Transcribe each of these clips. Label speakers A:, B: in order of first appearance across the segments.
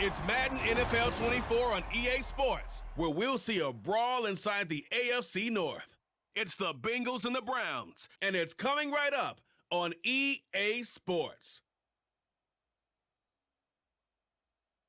A: It's Madden NFL 24 on EA Sports, where we'll see a brawl inside the AFC North. It's the Bengals and the Browns, and it's coming right up on EA Sports.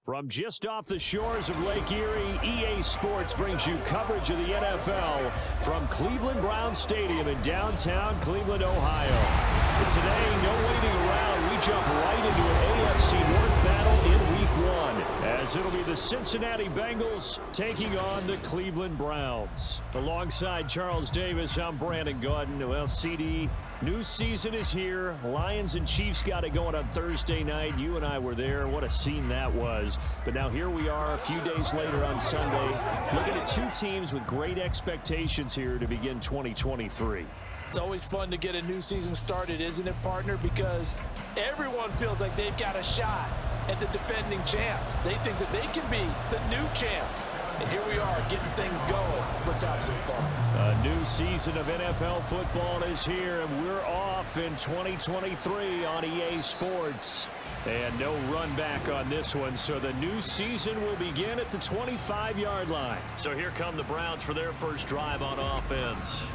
B: From just off the shores of Lake Erie, EA Sports brings you coverage of the NFL from Cleveland Browns Stadium in downtown Cleveland, Ohio. But today, no waiting around. We jump right into an AFC North battle in Week 1, as it'll be the Cincinnati Bengals taking on the Cleveland Browns. Alongside Charles Davis, I'm Brandon Gaudin. Well, CD, new season is here. Lions and Chiefs got it going on Thursday night. You and I were there. What a scene that was. But now here we are a few days later on Sunday, looking at two teams with great expectations here to begin 2023.
C: It's always fun to get a new season started, isn't it, partner? Because everyone feels like they've got a shot at the defending champs. They think that they can be the new champs. And here we are getting things going. Let's have some fun.
B: A new season of NFL football is here, and we're off in 2023 on EA Sports. And no run back on this one, so the new season will begin at the 25-yard line. So here come the Browns for their first drive on offense.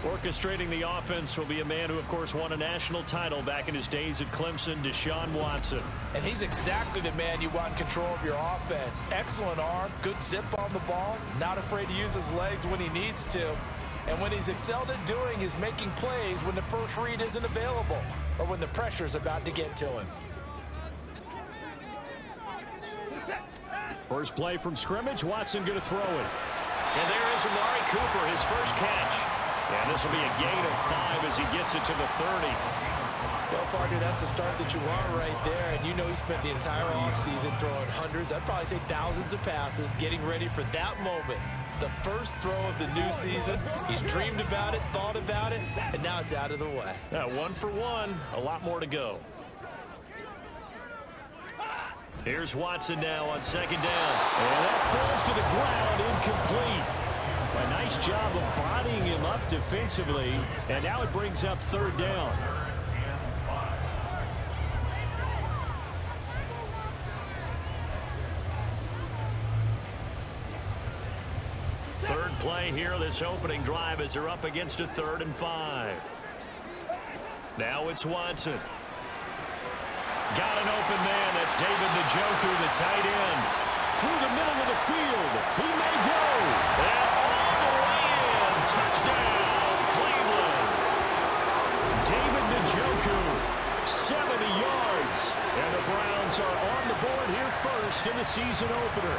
B: Orchestrating the offense will be a man who, of course, won a national title back in his days at Clemson, Deshaun Watson.
C: And he's exactly the man you want in control of your offense. Excellent arm, good zip on the ball, not afraid to use his legs when he needs to. And when he's excelled at doing is making plays when the first read isn't available or when the pressure's about to get to him.
B: First play from scrimmage, Watson going to throw it. And there is Amari Cooper, his first catch. And this will be a gain of 5 as he gets it to the 30.
C: Well, partner, that's the start that you want right there. And you know he spent the entire offseason throwing hundreds, I'd probably say thousands of passes, getting ready for that moment. The first throw of the new season. He's dreamed about it, thought about it, and now it's out of the way.
B: Yeah, 1 for 1, a lot more to go. Here's Watson now on second down. And that falls to the ground, incomplete. A nice job of bodying him up defensively, and now it brings up third down. Third play here, this opening drive as they're up against a 3rd and 5. Now it's Watson. Got an open man. That's David Njoku, the tight end. Through the middle of the field. He may go. And all the way in. Touchdown, Cleveland. David Njoku, 70 yards. And the Browns are on the board here first in the season opener.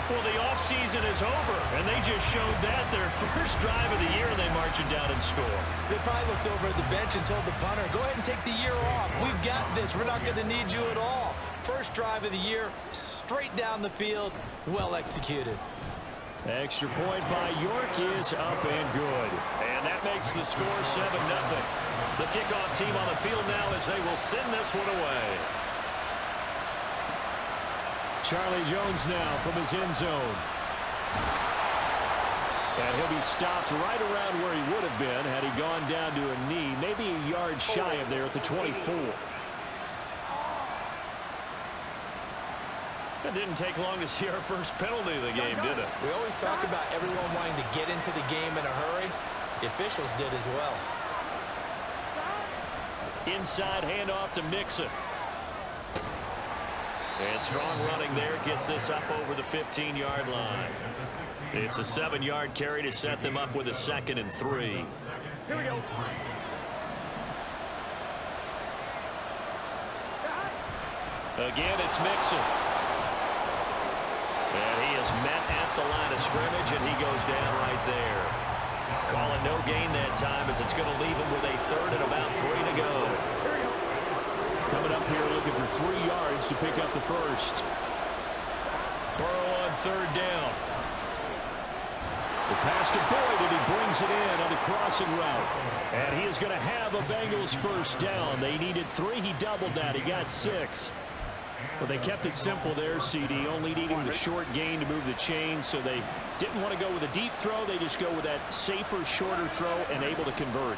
B: Well, the offseason is over, and they just showed that their first drive of the year, and they march it down and score.
C: They probably looked over at the bench and told the punter, go ahead and take the year off. We've got this. We're not going to need you at all. First drive of the year, straight down the field, well executed.
B: Extra point by York is up and good. And that makes the score 7-0. The kickoff team on the field now as they will send this one away. Charlie Jones now from his end zone. And he'll be stopped right around where he would have been had he gone down to a knee, maybe a yard shy of there at the 24. It didn't take long to see our first penalty of the game, did it?
C: We always talk about everyone wanting to get into the game in a hurry. The officials did as well.
B: Inside handoff to Mixon. And strong running there gets this up over the 15-yard line. It's a 7-yard carry to set them up with a 2nd and 3. Here we go. Again, it's Mixon. And he is met at the line of scrimmage, and he goes down right there. Calling no gain that time as it's going to leave him with a 3rd and about 3 to go. Coming up here looking for 3 yards to pick up the first. Burrow on 3rd down. The pass to Boyd, and he brings it in on the crossing route. And he is going to have a Bengals first down. They needed 3. He doubled that. He got 6. But they kept it simple there, CD, only needing the short gain to move the chain, so they didn't want to go with a deep throw. They just go with that safer, shorter throw and able to convert.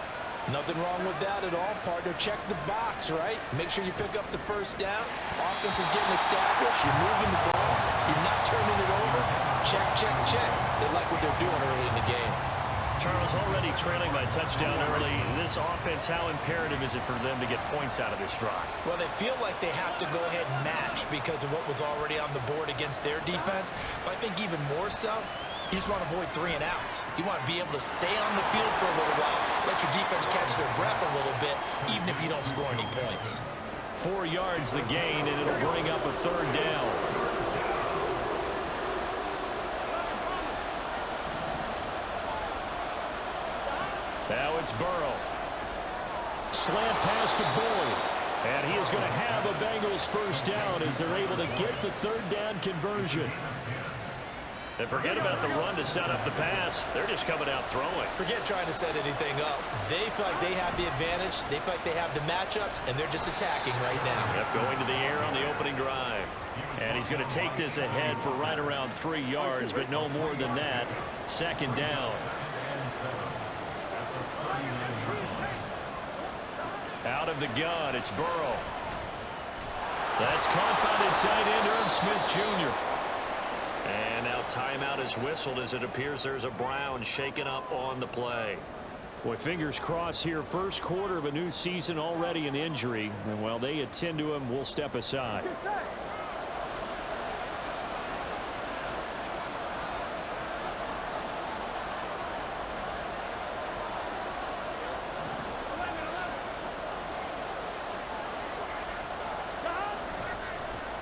C: Nothing wrong with that at all, partner. Check the box, right? Make sure you pick up the first down. Offense is getting established. You're moving the ball. You're not turning it over. Check, check, check. They like what they're doing early in the game.
B: Charles, already trailing by touchdown early. This offense, how imperative is it for them to get points out of this drive?
C: Well, they feel like they have to go ahead and match because of what was already on the board against their defense. But I think even more so, you just want to avoid 3 and outs. You want to be able to stay on the field for a little while, let your defense catch their breath a little bit, even if you don't score any points.
B: 4 yards the gain, and it'll bring up a 3rd down. Now it's Burrow. Slant pass to Bull. And he is going to have a Bengals 1st down as they're able to get the 3rd down conversion. And forget about the run to set up the pass. They're just coming out throwing.
C: Forget trying to set anything up. They feel like they have the advantage. They feel like they have the matchups, and they're just attacking right now.
B: Yep, going to the air on the opening drive. And he's going to take this ahead for right around 3 yards, but no more than that. 2nd down. Out of the gun, it's Burrow. That's caught by the tight end, Irv Smith Jr. And now timeout is whistled as it appears there's a Brown shaken up on the play. Boy, fingers crossed here. 1st quarter of a new season, already an injury. And while they attend to him, we'll step aside.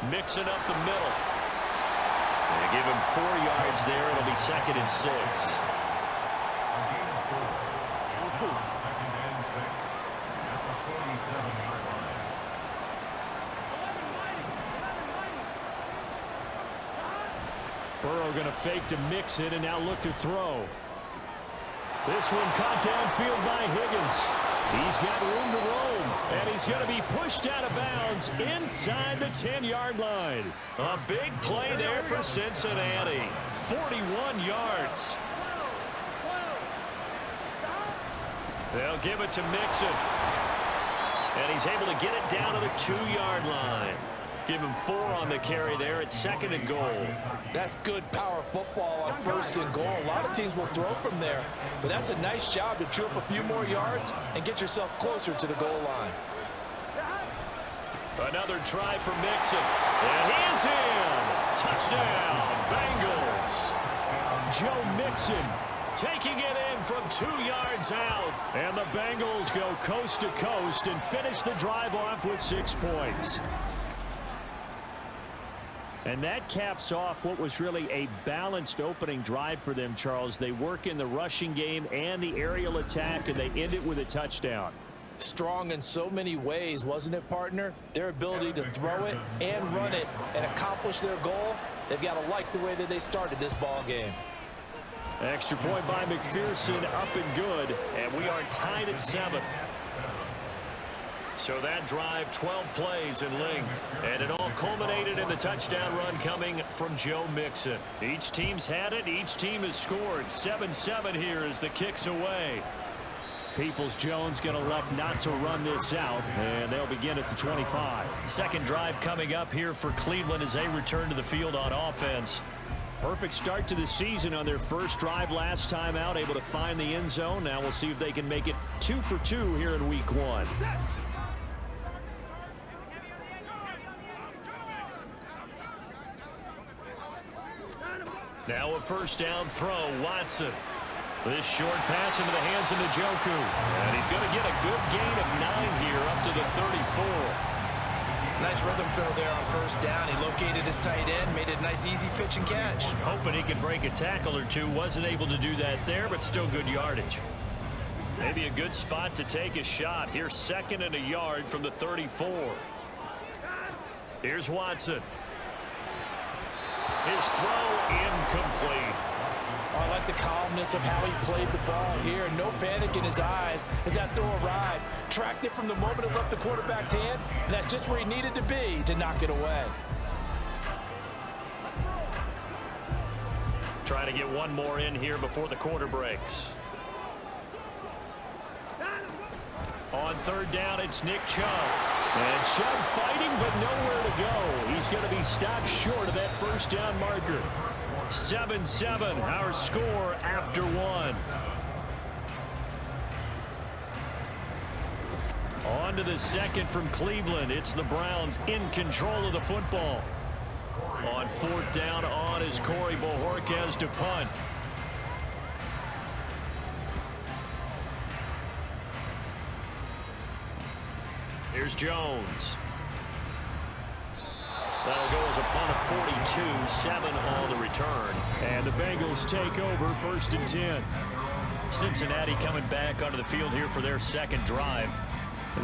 B: Mixon up the middle. They give him 4 yards there. It'll be 2nd and 6. Burrow going to fake to Mixon and now look to throw. This one caught downfield by Higgins. He's got room to roam, and he's going to be pushed out of bounds inside the 10-yard line. A big play there for Cincinnati. 41 yards. They'll give it to Mixon. And he's able to get it down to the 2-yard line. Give him 4 on the carry there at 2nd and goal.
C: That's good power football on 1st and goal. A lot of teams will throw from there, but that's a nice job to chew up a few more yards and get yourself closer to the goal line.
B: Another try for Mixon. And he is in. Touchdown, Bengals. Joe Mixon taking it in from 2 yards out. And the Bengals go coast to coast and finish the drive off with 6 points. And that caps off what was really a balanced opening drive for them, Charles. They work in the rushing game and the aerial attack, and they end it with a touchdown.
C: Strong in so many ways, wasn't it, partner? Their ability to throw it and run it and accomplish their goal, they've got to like the way that they started this ball game.
B: Extra point by McPherson, up and good, and we are tied at 7. So that drive, 12 plays in length, and it all culminated in the touchdown run coming from Joe Mixon. Each team's had it. Each team has scored. 7-7 here as the kick's away. Peoples-Jones going to elect not to run this out, and they'll begin at the 25. 2nd drive coming up here for Cleveland as they return to the field on offense. Perfect start to the season on their 1st drive last time out, able to find the end zone. Now we'll see if they can make it 2 for 2 here in week 1. Now a 1st down throw, Watson. This short pass into the hands of Njoku. And he's going to get a good gain of 9 here up to the 34.
C: Nice rhythm throw there on 1st down. He located his tight end, made it a nice easy pitch and catch.
B: Hoping he could break a tackle or two. Wasn't able to do that there, but still good yardage. Maybe a good spot to take a shot. Here's 2nd and a yard from the 34. Here's Watson. His throw incomplete.
C: I like the calmness of how he played the ball here. No panic in his eyes as that throw arrived. Tracked it from the moment it left the quarterback's hand, and that's just where he needed to be to knock it away.
B: Trying to get one more in here before the quarter breaks. third down, it's Nick Chubb. And Chubb fighting, but nowhere to go. He's going to be stopped short of that first down marker. 7-7, our score after one. On to the second from Cleveland. It's the Browns in control of the football. On fourth down, on is Corey Bojorquez to punt. Here's Jones. That'll go as a punt of 42, 7 on the return. And the Bengals take over, 1st and 10. Cincinnati coming back onto the field here for their second drive.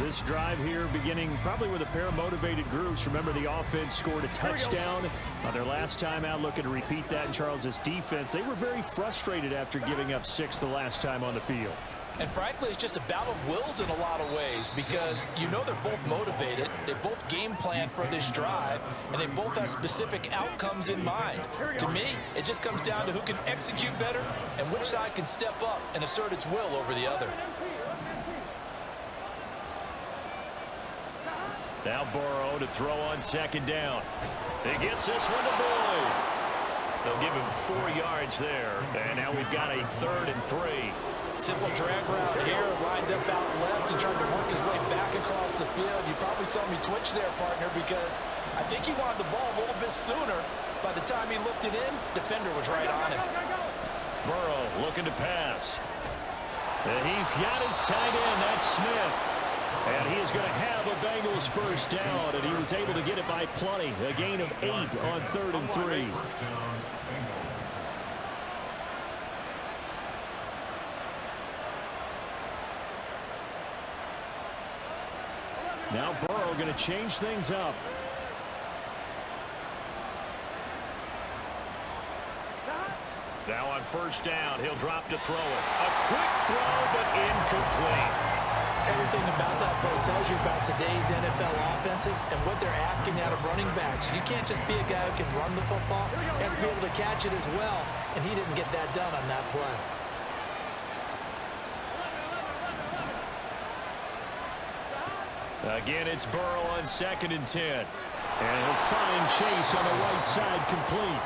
B: This drive here beginning probably with a pair of motivated groups. Remember, the offense scored a touchdown on their last time out, looking to repeat that in Charles's defense. They were very frustrated after giving up 6 the last time on the field.
C: And frankly, it's just a battle of wills in a lot of ways, because you know they're both motivated, they both game plan for this drive, and they both have specific outcomes in mind. To me, it just comes down to who can execute better and which side can step up and assert its will over the other.
B: Now Burrow to throw on second down. He gets this one to Boyd. They'll give him 4 yards there, and now we've got a 3rd and 3.
C: Simple drag route here, lined up out left and tried to work his way back across the field. You probably saw me twitch there, partner, because I think he wanted the ball a little bit sooner. By the time he looked it in, defender was right on him.
B: Burrow looking to pass. And he's got his tight end, that's Smith. And he is going to have a Bengals first down, and he was able to get it by plenty. A gain of 8 on 3rd and 3. Now Burrow going to change things up. Now on first down, he'll drop to throw it. A quick throw, but incomplete.
C: Everything about that play tells you about today's NFL offenses and what they're asking out of running backs. You can't just be a guy who can run the football. You have to be able to catch it as well, and he didn't get that done on that play.
B: Again, it's Burrow on 2nd and 10. And he'll find Chase on the right side, complete.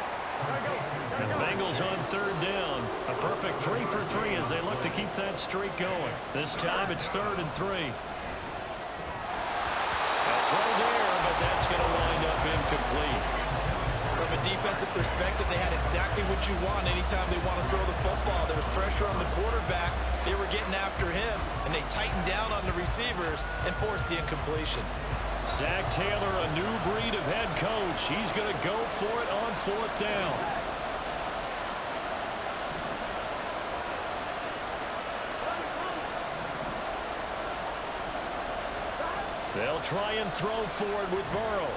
B: And Bengals on 3rd down. A perfect 3 for 3 as they look to keep that streak going. This time it's 3rd and 3. A throw there, but that's going to wind up incomplete.
C: From a defensive perspective, they had exactly what you want anytime they want to throw the football. There was pressure on the quarterback. They were getting after him, and they tightened down on the receivers and forced the incompletion.
B: Zach Taylor, a new breed of head coach. He's going to go for it on 4th down. They'll try and throw forward with Burrow.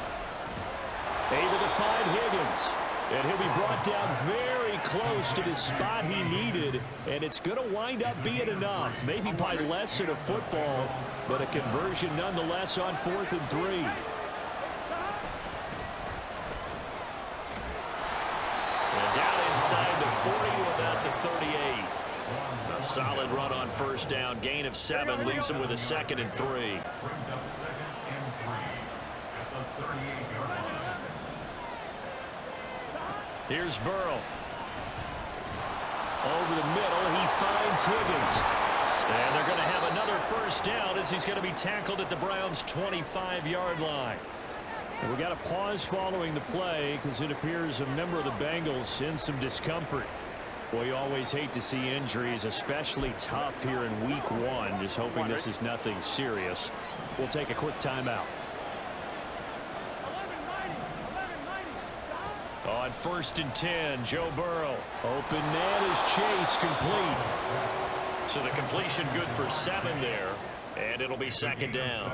B: Able to find Higgins. And he'll be brought down very close to the spot he needed. And it's going to wind up being enough. Maybe by less than a football, but a conversion nonetheless on 4th and 3. And down inside the 40 to about the 38. A solid run on first down. Gain of 7 leaves him with a 2nd and 3. Here's Burrow. Over the middle, he finds Higgins. And they're going to have another first down as he's going to be tackled at the Browns' 25-yard line. And we got a pause following the play because it appears a member of the Bengals in some discomfort. Well, you always hate to see injuries, especially tough here in week 1. Just hoping this is nothing serious. We'll take a quick timeout. On 1st and 10, Joe Burrow. Open man is Chase, complete. So the completion good for 7 there. And it'll be 2nd down.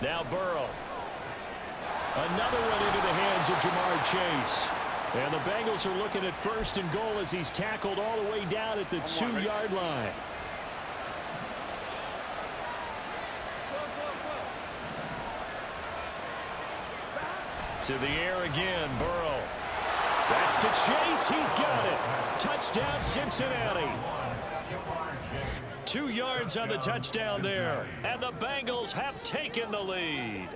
B: Now Burrow. Another one into the hands of Jamar Chase. And the Bengals are looking at 1st and goal as he's tackled all the way down at the 2-yard line. To the air again, Burrow. That's to Chase. He's got it. Touchdown, Cincinnati. 2 yards on the touchdown there. And the Bengals have taken the lead.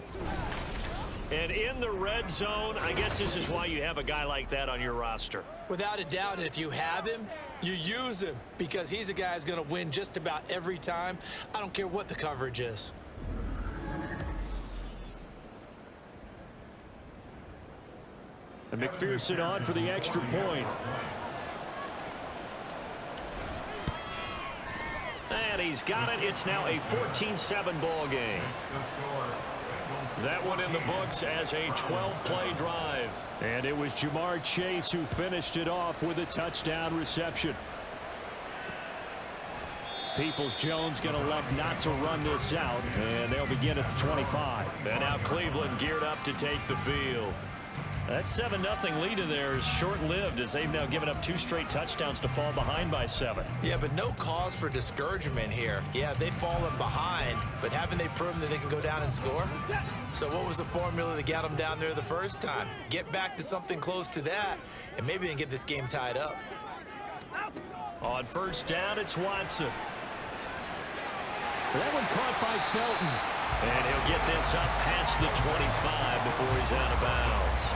B: And in the red zone, I guess this is why you have a guy like that on your roster.
C: Without a doubt, and if you have him, you use him because he's a guy who's going to win just about every time. I don't care what the coverage is.
B: And McPherson on for the extra point. And he's got it. It's now a 14-7 ball game. That one in the books as a 12-play drive. And it was Jamar Chase who finished it off with a touchdown reception. Peoples-Jones going to elect not to run this out, and they'll begin at the 25. And now Cleveland geared up to take the field. That 7-0 lead of theirs is short-lived as they've now given up 2 straight touchdowns to fall behind by 7.
C: Yeah, but no cause for discouragement here. Yeah, they've fallen behind, but haven't they proven that they can go down and score? So what was the formula that got them down there the first time? Get back to something close to that, and maybe they can get this game tied up.
B: On first down, it's Watson. That one caught by Felton. And he'll get this up past the 25 before he's out of bounds.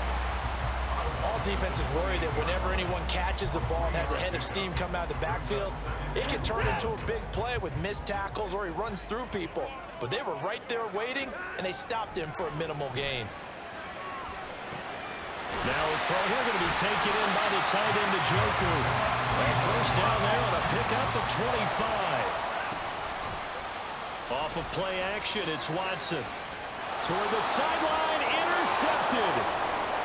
C: All defenses worry that whenever anyone catches the ball and has a head of steam come out of the backfield, it can turn into a big play with missed tackles or he runs through people. But they were right there waiting, and they stopped him for a minimal gain.
B: Now a throw here going to be taken in by the tight end, Njoku. First down there on a pickup of 25. Off of play action, it's Watson. Toward the sideline, intercepted.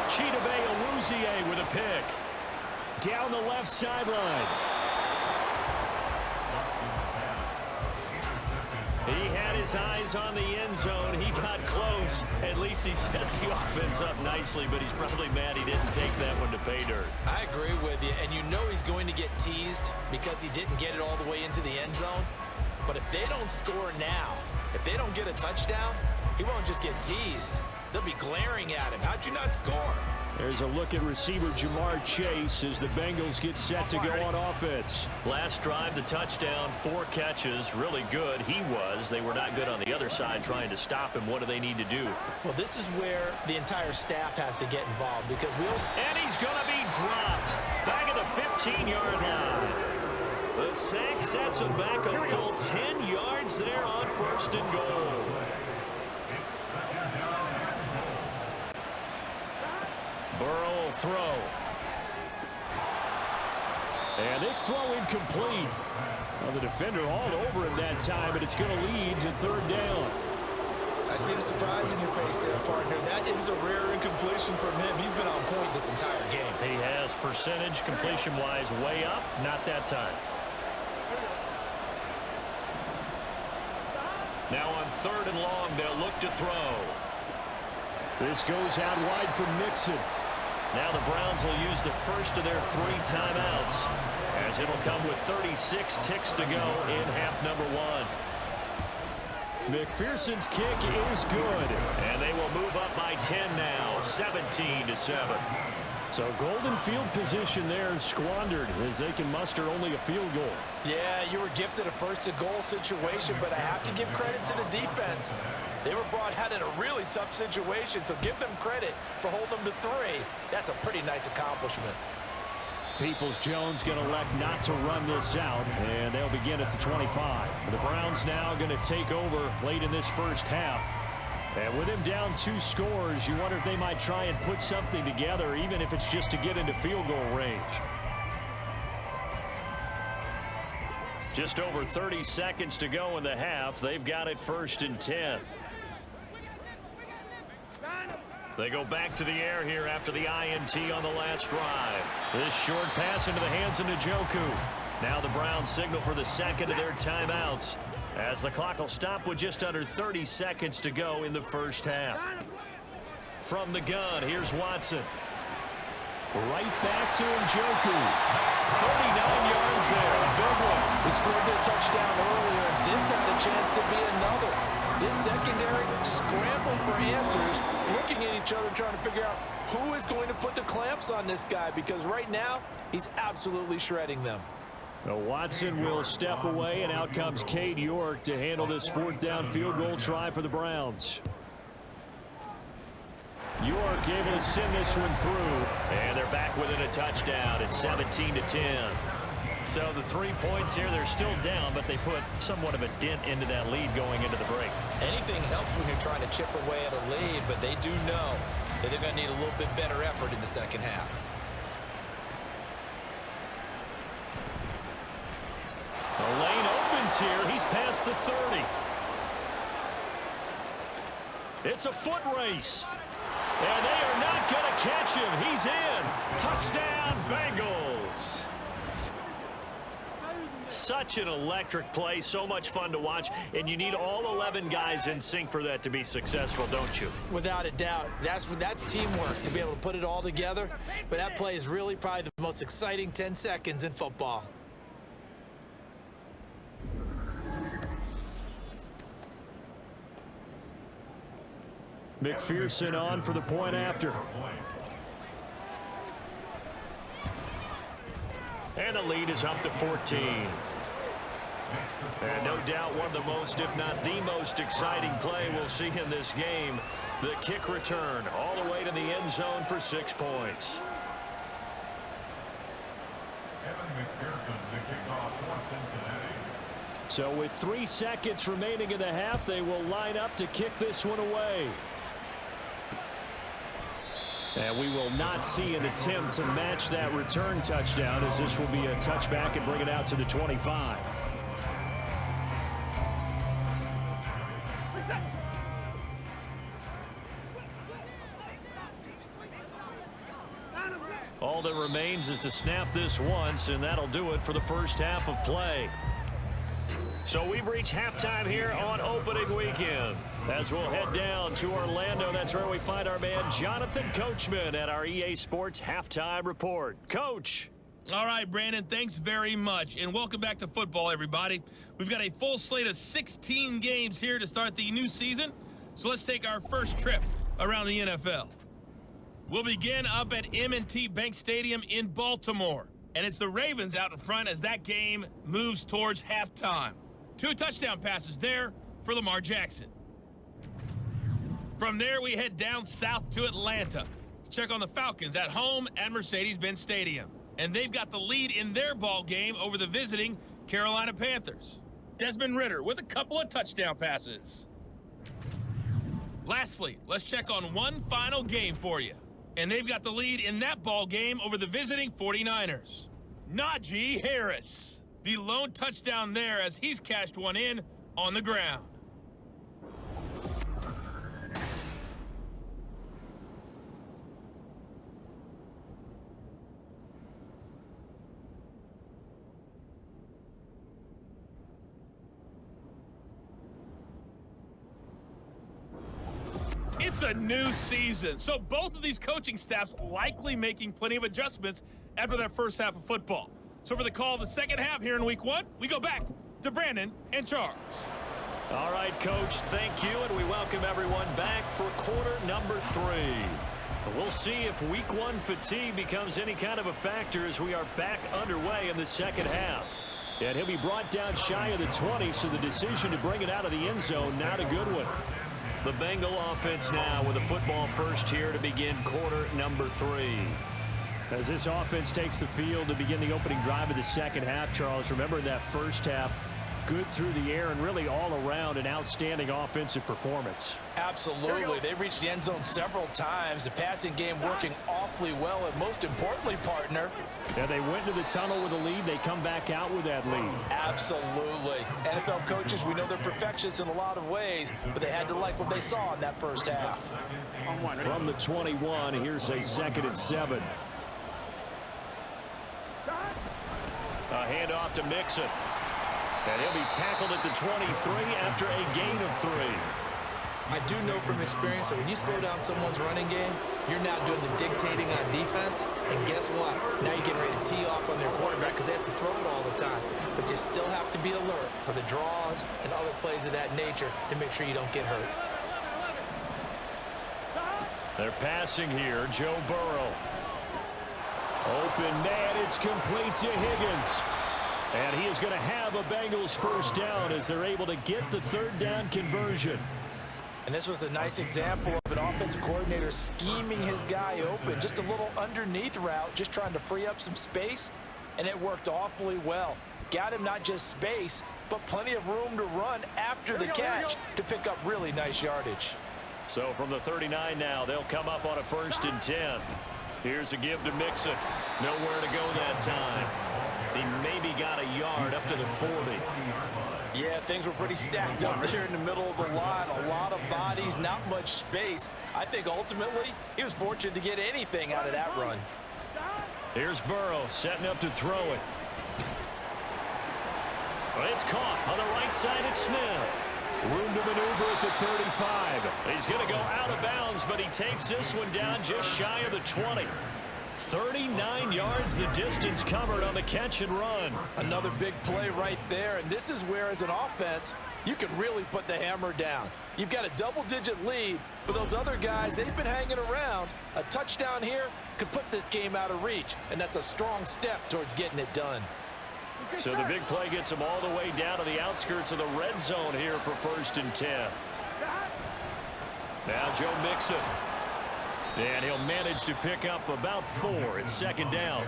B: Chidobe Awuzie with a pick. Down the left sideline. He had his eyes on the end zone. He got close. At least he set the offense up nicely, but he's probably mad he didn't take that one to pay dirt.
C: I agree with you, and you know he's going to get teased because he didn't get it all the way into the end zone. But if they don't score now, if they don't get a touchdown, he won't just get teased. They'll be glaring at him. How'd you not score?
B: There's a look at receiver Jamar Chase as the Bengals get set to go on offense. Last drive, the touchdown, 4 catches. Really good. He was. They were not good on the other side trying to stop him. What do they need to do?
C: Well, this is where the entire staff has to get involved because
B: And he's going to be dropped. Back at the 15-yard line. The sack sets him back a full 10 yards there on first and goal. Burrow will throw. And this throw incomplete. Well, the defender all over him that time, but it's going to lead to third down.
C: I see the surprise in your face there, partner. That is a rare incompletion from him. He's been on point this entire game.
B: He has percentage completion-wise way up. Not that time. Now on third and long, they'll look to throw. This goes out wide for Mixon. Now the Browns will use the first of their 3 timeouts as it'll come with 36 ticks to go in half number 1. McPherson's kick is good. And they will move up by 10 now, 17-7. So golden field position there squandered as they can muster only a field goal.
C: Yeah, you were gifted a first-and-goal situation, but I have to give credit to the defense. They were brought out in a really tough situation, so give them credit for holding them to 3. That's a pretty nice accomplishment.
B: Peoples-Jones going to elect not to run this out, and they'll begin at the 25. The Browns now going to take over late in this first half. And with him down 2 scores, you wonder if they might try and put something together, even if it's just to get into field goal range. Just over 30 seconds to go in the half. They've got it 1st and 10. They go back to the air here after the INT on the last drive. This short pass into the hands of Njoku. Now the Browns signal for the second of their timeouts, as the clock will stop with just under 30 seconds to go in the first half. From the gun, here's Watson. Right back to Njoku. 39 yards there. A big one.
C: He scored their touchdown earlier, and this had a chance to be another. This secondary scrambling for answers, looking at each other, trying to figure out who is going to put the clamps on this guy, because right now he's absolutely shredding them.
B: Now Watson will step away, and out comes Cade York to handle this 4th down field goal try for the Browns. York able to send this one through, and they're back within a touchdown. It's 17-10.
D: So the 3 points here, they're still down, but they put somewhat of a dent into that lead going into the break.
C: Anything helps when you're trying to chip away at a lead, but they do know that they're going to need a little bit better effort in the second half.
B: The lane opens here. He's past the 30. It's a foot race. And they are not going to catch him. He's in. Touchdown, Bengals. Such an electric play, so much fun to watch, and you need all 11 guys in sync for that to be successful, don't you?
C: Without a doubt. That's teamwork to be able to put it all together, but that play is really probably the most exciting 10 seconds in football.
B: McPherson on for the point after. And the lead is up to 14. And no doubt one of the most, if not the most exciting play we'll see in this game. The kick return all the way to the end zone for 6 points.
E: McPherson, the kickoff for Cincinnati.
B: So with 3 seconds remaining in the half, they will line up to kick this one away. And we will not see an attempt to match that return touchdown, as this will be a touchback and bring it out to the 25. All that remains is to snap this once, and that'll do it for the first half of play. So we've reached halftime here on opening weekend. As we'll head down to Orlando, that's where we find our man Jonathan Coachman at our EA Sports Halftime Report. Coach.
F: All right, Brandon, thanks very much, and welcome back to football, everybody. We've got a full slate of 16 games here to start the new season, so let's take our first trip around the NFL. We'll begin up at M&T Bank Stadium in Baltimore, and it's the Ravens out in front as that game moves towards halftime. 2 touchdown passes there for Lamar Jackson. From there, we head down south to Atlanta to check on the Falcons at home at Mercedes-Benz Stadium. And they've got the lead in their ball game over the visiting Carolina Panthers. Desmond Ridder with a couple of touchdown passes. Lastly, let's check on one final game for you. And they've got the lead in that ball game over the visiting 49ers. Najee Harris, the lone touchdown there as he's cashed one in on the ground. It's a new season, so both of these coaching staffs likely making plenty of adjustments after their first half of football. So for the call of the second half here in week 1, we go back to Brandon and Charles.
B: All right, Coach, thank you, and we welcome everyone back for quarter number 3. We'll see if week 1 fatigue becomes any kind of a factor as we are back underway in the second half. And he'll be brought down shy of the 20, so the decision to bring it out of the end zone, not a good one. The Bengal offense now with a football first here to begin quarter number 3. As this offense takes the field to begin the opening drive of the second half, Charles, remember that first half, good through the air and really all around an outstanding offensive performance.
C: Absolutely. They reached the end zone several times. The passing game working awfully well, and most importantly, partner.
B: Yeah, they went to the tunnel with a lead. They come back out with that lead.
C: Absolutely. NFL coaches, we know they're perfectionists in a lot of ways, but they had to like what they saw in that first half.
B: From the 21, here's a 2nd and 7. A handoff to Mixon. And he'll be tackled at the 23 after a gain of 3.
C: I do know from experience that when you slow down someone's running game, you're now doing the dictating on defense, and guess what? Now you're getting ready to tee off on their quarterback because they have to throw it all the time. But you still have to be alert for the draws and other plays of that nature to make sure you don't get hurt.
B: They're passing here. Joe Burrow. Open man, it's complete to Higgins. And he is going to have a Bengals first down as they're able to get the third down conversion.
C: And this was a nice example of an offensive coordinator scheming his guy open. Just a little underneath route, just trying to free up some space, and it worked awfully well. Got him not just space, but plenty of room to run after the catch to pick up really nice yardage.
B: So from the 39 now, they'll come up on a 1st and 10. Here's a give to Mixon. Nowhere to go that time. He maybe got a yard up to the 40.
C: Yeah, things were pretty stacked up there in the middle of the line. A lot of bodies, not much space. I think ultimately he was fortunate to get anything out of that run.
B: Here's Burrow setting up to throw it. Well, it's caught on the right side at Smith. Room to maneuver at the 35. He's going to go out of bounds, but he takes this one down just shy of the 20. 39 yards the distance covered on the catch and run.
C: Another big play right there, and this is where as an offense you can really put the hammer down. You've got a double-digit lead, but those other guys, they've been hanging around. A touchdown here could put this game out of reach, and that's a strong step towards getting it done.
B: So the big play gets him all the way down to the outskirts of the red zone here for 1st and 10. Now Joe Mixon. And he'll manage to pick up about 4 at 2nd down.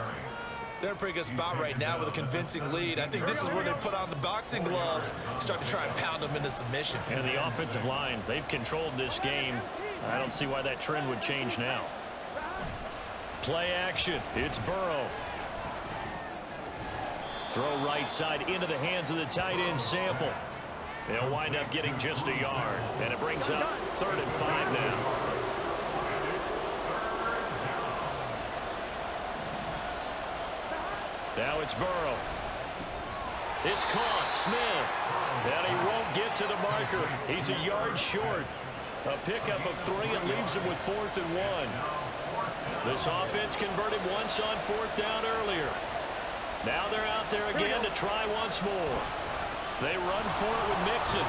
C: They're in a pretty good spot right now with a convincing lead. I think this is where they put on the boxing gloves, start to try and pound them into submission.
B: And the offensive line, they've controlled this game. I don't see why that trend would change now. Play action. It's Burrow. Throw right side into the hands of the tight end Sample. They'll wind up getting just a yard. And it brings up 3rd and 5 now. Now it's Burrow. It's caught. Smith. And he won't get to the marker. He's a yard short. A pickup of 3 and leaves him with 4th and 1. This offense converted once on 4th down earlier. Now they're out there again to try once more. They run for it with Mixon.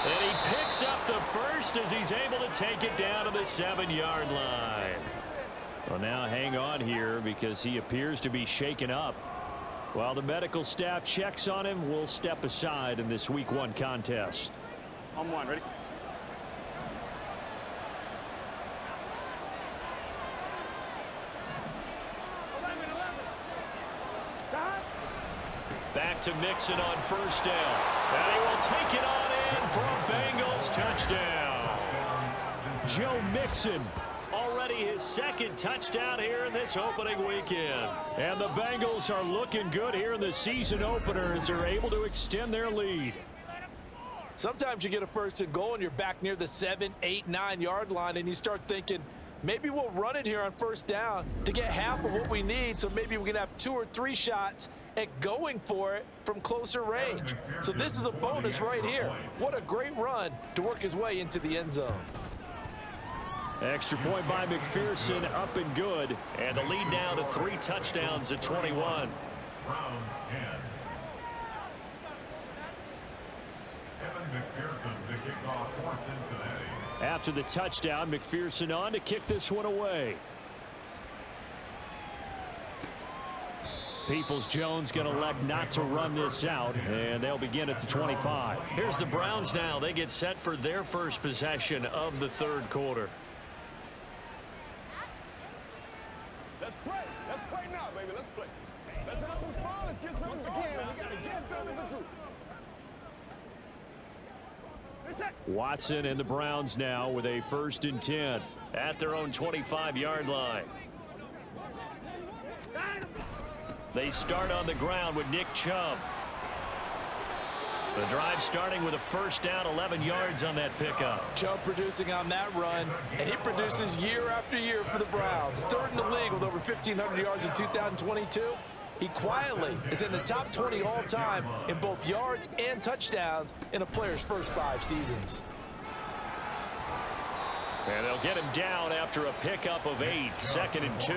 B: And he picks up the first as he's able to take it down to the 7-yard line. Well, now hang on here because he appears to be shaken up. While the medical staff checks on him, we'll step aside in this Week 1 contest.
G: On 1, ready?
B: Back to Mixon on 1st down. And he will take it on in for a Bengals touchdown. Joe Mixon. Already his 2nd touchdown here in this opening weekend. And the Bengals are looking good here in the season opener as they're able to extend their lead.
C: Sometimes you get a 1st and goal and you're back near the 7, 8, 9-yard line and you start thinking, maybe we'll run it here on 1st down to get half of what we need, so maybe we can have 2 or 3 shots at going for it from closer range. So this is a bonus right here. What a great run to work his way into the end zone.
B: Extra point by McPherson, up and good. And the lead now to 3 touchdowns at 21.
E: Browns 10. Evan McPherson, the kickoff for Cincinnati.
B: After the touchdown, McPherson on to kick this one away. Peoples-Jones going to elect not to run this out, and they'll begin at the 25. Here's the Browns now. They get set for their first possession of the 3rd quarter.
G: Let's play. Let's play now, baby. Let's play. Let's have some fun. Let's get some. Once again, we got to get it done as a group.
B: Watson and the Browns now with a 1st and 10 at their own 25-yard line. They start on the ground with Nick Chubb. The drive starting with a 1st down, 11 yards on that pickup.
C: Chubb producing on that run, and he produces year after year for the Browns. 3rd in the league with over 1,500 yards in 2022. He quietly is in the top 20 all-time in both yards and touchdowns in a player's first 5 seasons.
B: And they'll get him down after a pickup of 8, 2nd and 2.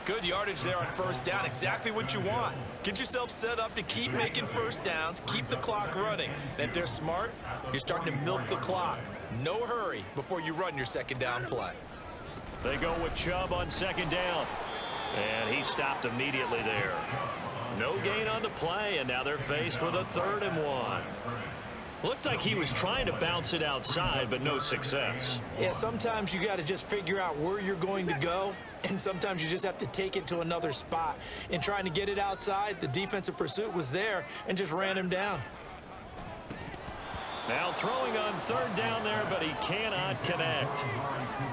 C: Good yardage there on first down. Exactly what you want. Get yourself set up to keep making first downs, keep the clock running. And if they're smart, you're starting to milk the clock. No hurry before you run your second down play.
B: They go with Chubb on 2nd down. And he stopped immediately there. No gain on the play, and now they're faced with a 3rd and 1. Looked like he was trying to bounce it outside, but no success.
C: Yeah, sometimes you got to just figure out where you're going to go, and sometimes you just have to take it to another spot. In trying to get it outside, the defensive pursuit was there and just ran him down.
B: Now throwing on 3rd down there, but he cannot connect.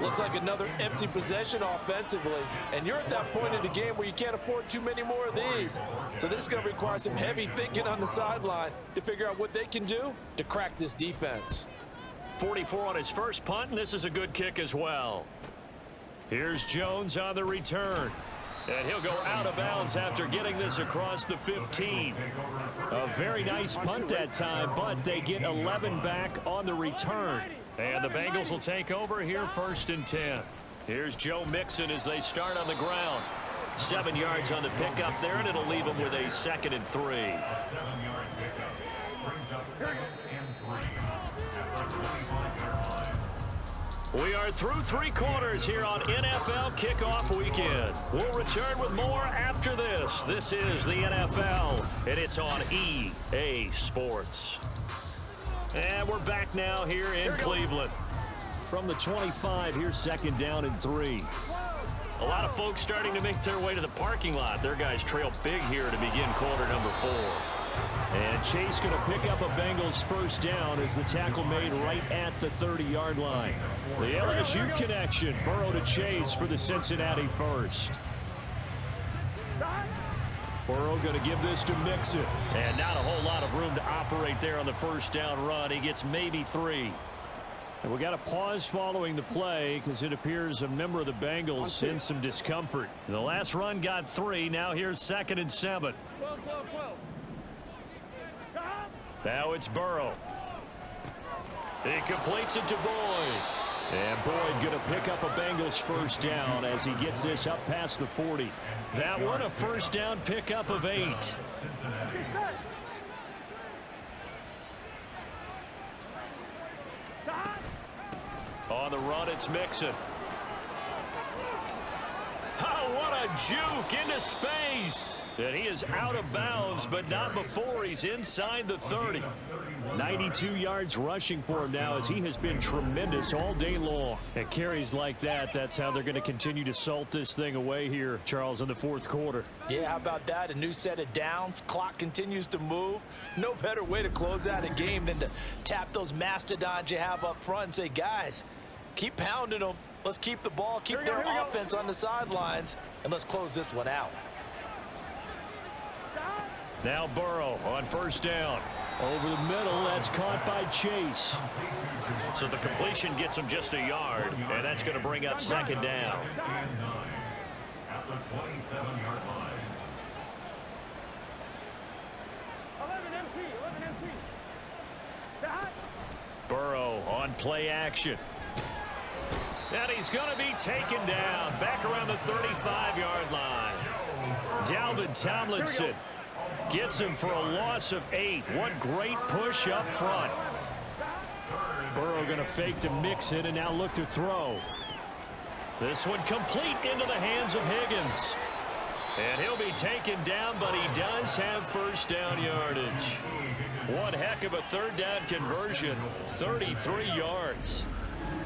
C: Looks like another empty possession offensively, and you're at that point in the game where you can't afford too many more of these. So this is going to require some heavy thinking on the sideline to figure out what they can do to crack this defense.
B: 44 on his first punt, and this is a good kick as well. Here's Jones on the return. And he'll go out of bounds after getting this across the 15. A very nice punt that time, but they get 11 back on the return. And the Bengals will take over here 1st and 10. Here's Joe Mixon as they start on the ground. 7 yards on the pickup there, and it'll leave them with a 2nd and 3.
E: A 7-yard pickup brings up 2nd and 3 at the 25-yard line.
B: We are through 3 quarters here on NFL Kickoff Weekend. We'll return with more after this. This is the NFL, and it's on EA Sports. And we're back now here in Cleveland. From the 25, here's 2nd down and 3. A lot of folks starting to make their way to the parking lot. Their guys trail big here to begin quarter number 4. And Chase going to pick up a Bengals 1st down as the tackle made right at the 30-yard line. The LSU connection. Burrow to Chase for the Cincinnati 1st. Burrow going to give this to Mixon. And not a whole lot of room to operate there on the 1st down run. He gets maybe 3. And we got a pause following the play because it appears a member of the Bengals in some discomfort. The last run got 3. Now here's 2nd and 7. Now it's Burrow. He completes it to Boyd. And Boyd going to pick up a Bengals 1st down as he gets this up past the 40. That one a 1st down pickup of 8. On the run, it's Mixon. Oh, what a juke into space. And he is out of bounds, but not before he's inside the 30. 92 yards rushing for him now as he has been tremendous all day long. And carries like that, that's how they're going to continue to salt this thing away here, Charles, in the 4th quarter.
C: Yeah, how about that? A new set of downs. Clock continues to move. No better way to close out a game than to tap those mastodons you have up front and say, guys, keep pounding them. Let's keep the ball, keep their offense on the sidelines, and let's close this one out.
B: Now Burrow on 1st down. Over the middle, that's caught by Chase. So the completion gets him just a yard, and that's going to bring up 2nd down.
E: At the 27-yard line.
G: 11 MT.
B: Burrow on play action. And he's going to be taken down back around the 35-yard line. Dalvin Tomlinson gets him for a loss of 8. One great push up front. Burrow going to fake to Mixon and now look to throw. This one complete into the hands of Higgins. And he'll be taken down, but he does have 1st down yardage. One heck of a 3rd down conversion, 33 yards.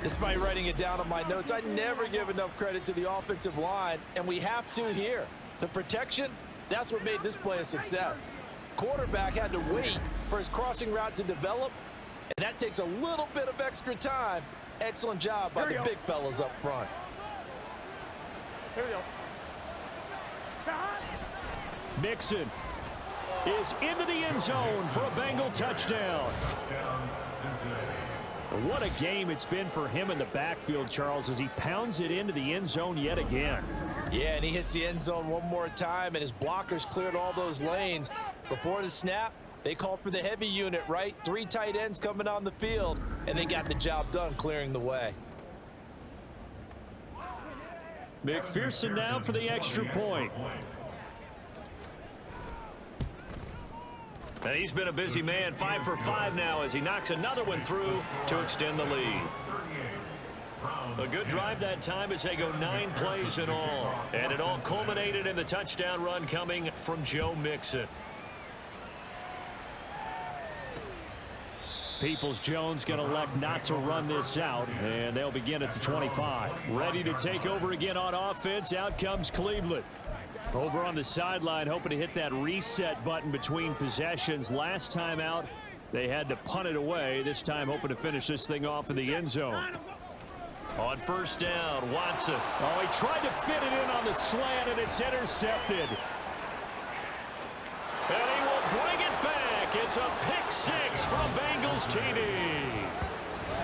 C: Despite writing it down on my notes, I never give enough credit to the offensive line, and we have to here. The protection, that's what made this play a success. Quarterback had to wait for his crossing route to develop, and that takes a little bit of extra time. Excellent job by the big fellas up front.
G: Here we go.
B: Mixon is into the end zone for a Bengal touchdown. What a game it's been for him in the backfield, Charles, as he pounds it into the end zone yet again.
C: Yeah, and he hits the end zone one more time, and his blockers cleared all those lanes. Before the snap, they called for the heavy unit, right? 3 tight ends coming on the field, and they got the job done clearing the way.
B: McPherson now for the extra point.
D: And he's been a busy man, 5 for 5 now as he knocks another one through to extend the lead. A good drive that time as they go 9 plays in all. And it all culminated in the touchdown run coming from Joe Mixon.
B: Peoples-Jones going to elect not to run this out, and they'll begin at the 25. Ready to take over again on offense. Out comes Cleveland. Over on the sideline, hoping to hit that reset button between possessions. Last time out, they had to punt it away. This time, hoping to finish this thing off in the end zone.
D: On first down, Watson.
B: Oh, he tried to fit it in on the slant, and it's intercepted.
D: And he will bring it back. It's a pick 6 from Bengals TD.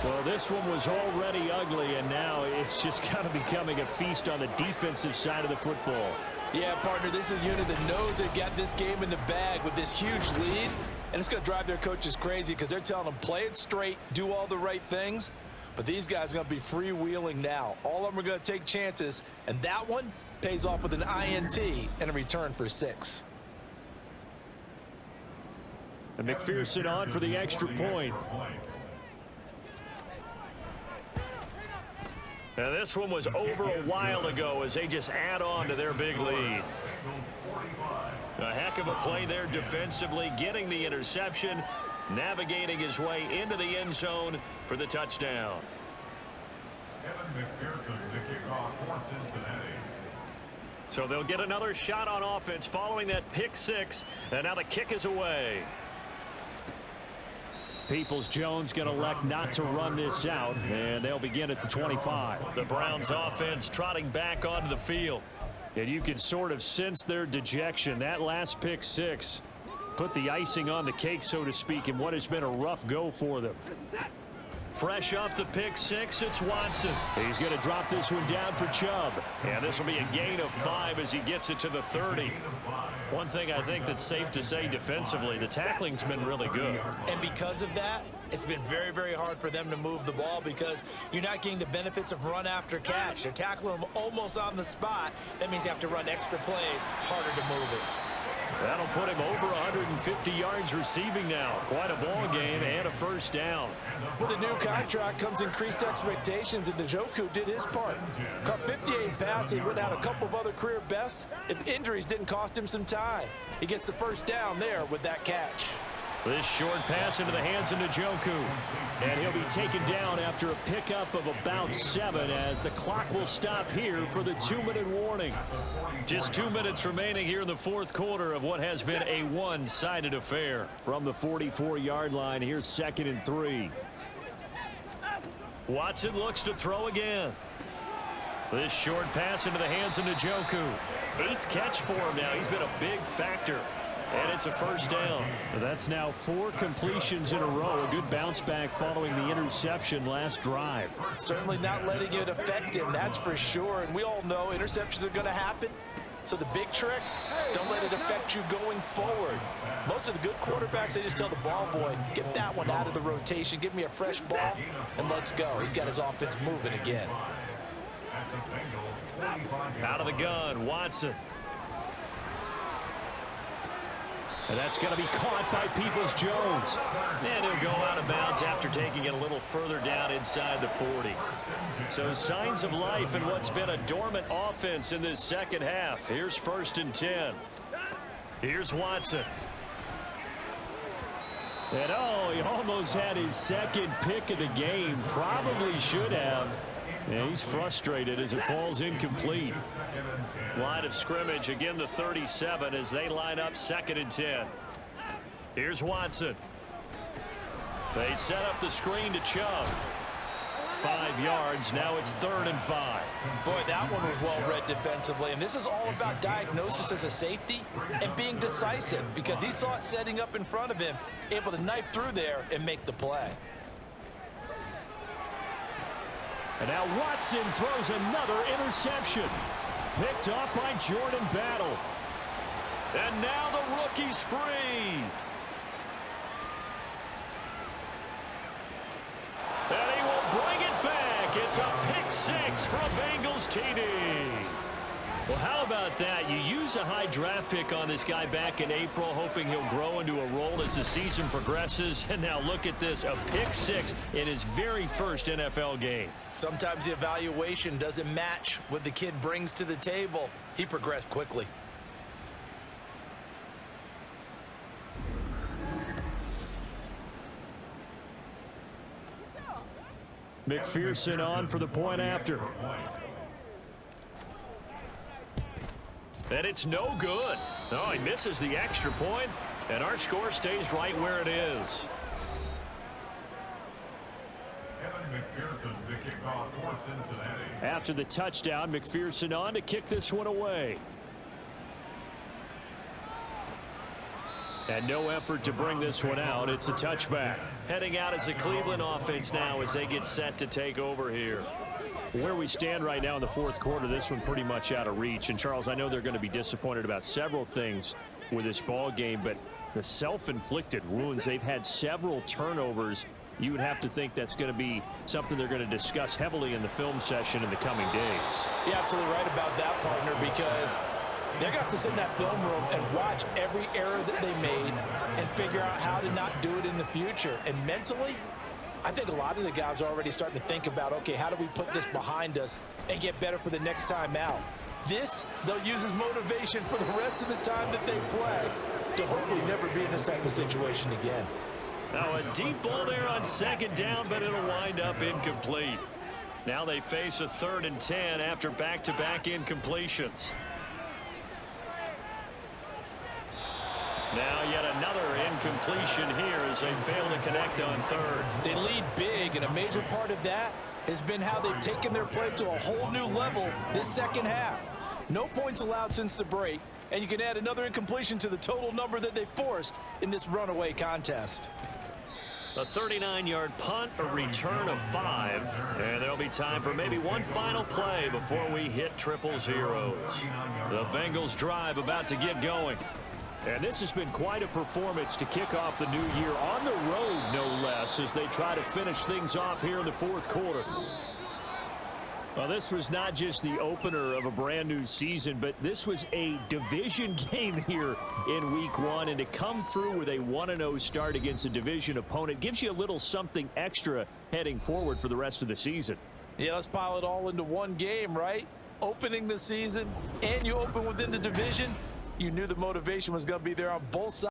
B: Well, this one was already ugly, and now it's just kind of becoming a feast on the defensive side of the football.
C: Yeah, partner, this is a unit that knows they've got this game in the bag with this huge lead, and it's going to drive their coaches crazy because they're telling them play it straight, do all the right things, but these guys are going to be freewheeling now. All of them are going to take chances, and that one pays off with an INT and a return for 6.
B: And McPherson on for the extra point.
D: Now this one was over a while ago as they just add on to their big lead. A heck of a play there defensively, getting the interception, navigating his way into the end zone for the touchdown.
E: McPherson to kick off for Cincinnati.
D: So they'll get another shot on offense following that pick 6, and now the kick is away.
B: Peoples-Jones going to elect not to run this out, and they'll begin at the 25.
D: The Browns offense trotting back onto the field.
B: And you can sort of sense their dejection. That last pick 6 put the icing on the cake, so to speak, in what has been a rough go for them.
D: Fresh off the pick 6, it's Watson.
B: He's going to drop this one down for Chubb.
D: And this will be a gain of 5 as he gets it to the 30. One thing I think that's safe to say defensively, the tackling's been really good.
C: And because of that, it's been very, very hard for them to move the ball because you're not getting the benefits of run after catch. They're tackling them almost on the spot. That means you have to run extra plays, harder to move it.
B: That'll put him over 150 yards receiving now. Quite a ball game and a first down.
C: With a new contract comes increased expectations, and Njoku did his part. Caught 58 passes, went out a couple of other career bests. If injuries didn't cost him some time, he gets the first down there with that catch.
B: This short pass into the hands of Njoku. And he'll be taken down after a pickup of about 7 as the clock will stop here for the 2-minute warning.
D: Just 2 minutes remaining here in the fourth quarter of what has been a one-sided affair.
B: From the 44-yard line, here's 2nd and 3.
D: Watson looks to throw again. This short pass into the hands of Njoku. 8th catch for him now. He's been a big factor. And it's a first down.
B: That's now 4 completions in a row. A good bounce back following the interception last drive.
C: Certainly not letting it affect him, that's for sure. And we all know interceptions are going to happen. So the big trick, don't let it affect you going forward. Most of the good quarterbacks, they just tell the ball boy, get that one out of the rotation, give me a fresh ball, and let's go. He's got his offense moving again.
D: Out of the gun, Watson.
B: And that's going to be caught by Peoples-Jones.
D: And he'll go out of bounds after taking it a little further down inside the 40. So signs of life in what's been a dormant offense in this second half. Here's 1st and 10. Here's Watson.
B: And oh, he almost had his 2nd pick of the game. Probably should have. Yeah, he's frustrated as it falls incomplete.
D: Line of scrimmage, again the 37 as they line up 2nd and 10. Here's Watson. They set up the screen to Chubb. 5 yards, now it's 3rd and 5.
C: Boy, that one was well read defensively, and this is all about diagnosis as a safety and being decisive because he saw it setting up in front of him, able to knife through there and make the play.
B: And now Watson throws another interception. Picked off by Jordan Battle.
D: And now the rookie's free. And he will bring it back. It's a pick 6 from Bengals TD. Well, how about that? You use a high draft pick on this guy back in April, hoping he'll grow into a role as the season progresses. And now look at this, a pick 6 in his very first NFL game.
C: Sometimes the evaluation doesn't match what the kid brings to the table. He progressed quickly.
B: McPherson on for the point after.
D: And it's no good. Oh, he misses the extra point, and our score stays right where it is.
E: McPherson to kick off for Cincinnati.
B: After the touchdown, McPherson on to kick this one away. And no effort to bring this one out. It's a touchback.
D: Heading out as the Cleveland offense now as they get set to take over here.
B: Where we stand right now in the fourth quarter, this one pretty much out of reach. And, Charles, I know they're going to be disappointed about several things with this ball game, but the self-inflicted wounds, they've had several turnovers. You would have to think that's going to be something they're going to discuss heavily in the film session in the coming days.
C: You're absolutely right about that, partner, because they're going to have to sit in that film room and watch every error that they made and figure out how to not do it in the future. And mentally, I think a lot of the guys are already starting to think about, okay, how do we put this behind us and get better for the next time out? This, they'll use as motivation for the rest of the time that they play to hopefully never be in this type of situation again.
D: Now a deep ball there on second down, but it'll wind up incomplete. Now they face a 3rd and 10 after back-to-back incompletions. Now yet another incompletion here as they fail to connect on 3rd.
C: They lead big, and a major part of that has been how they've taken their play to a whole new level this second half. No points allowed since the break, and you can add another incompletion to the total number that they forced in this runaway contest.
D: A 39-yard punt, a return of 5, and there'll be time for maybe one final play before we hit triple zeros. The Bengals drive about to get going.
B: And this has been quite a performance to kick off the new year on the road, no less, as they try to finish things off here in the fourth quarter. Well, this was not just the opener of a brand new season, but this was a division game here in week 1. And to come through with a 1-0 start against a division opponent gives you a little something extra heading forward for the rest of the season.
C: Yeah, let's pile it all into one game, right? Opening the season, and you open within the division. You knew the motivation was going to be there on both sides.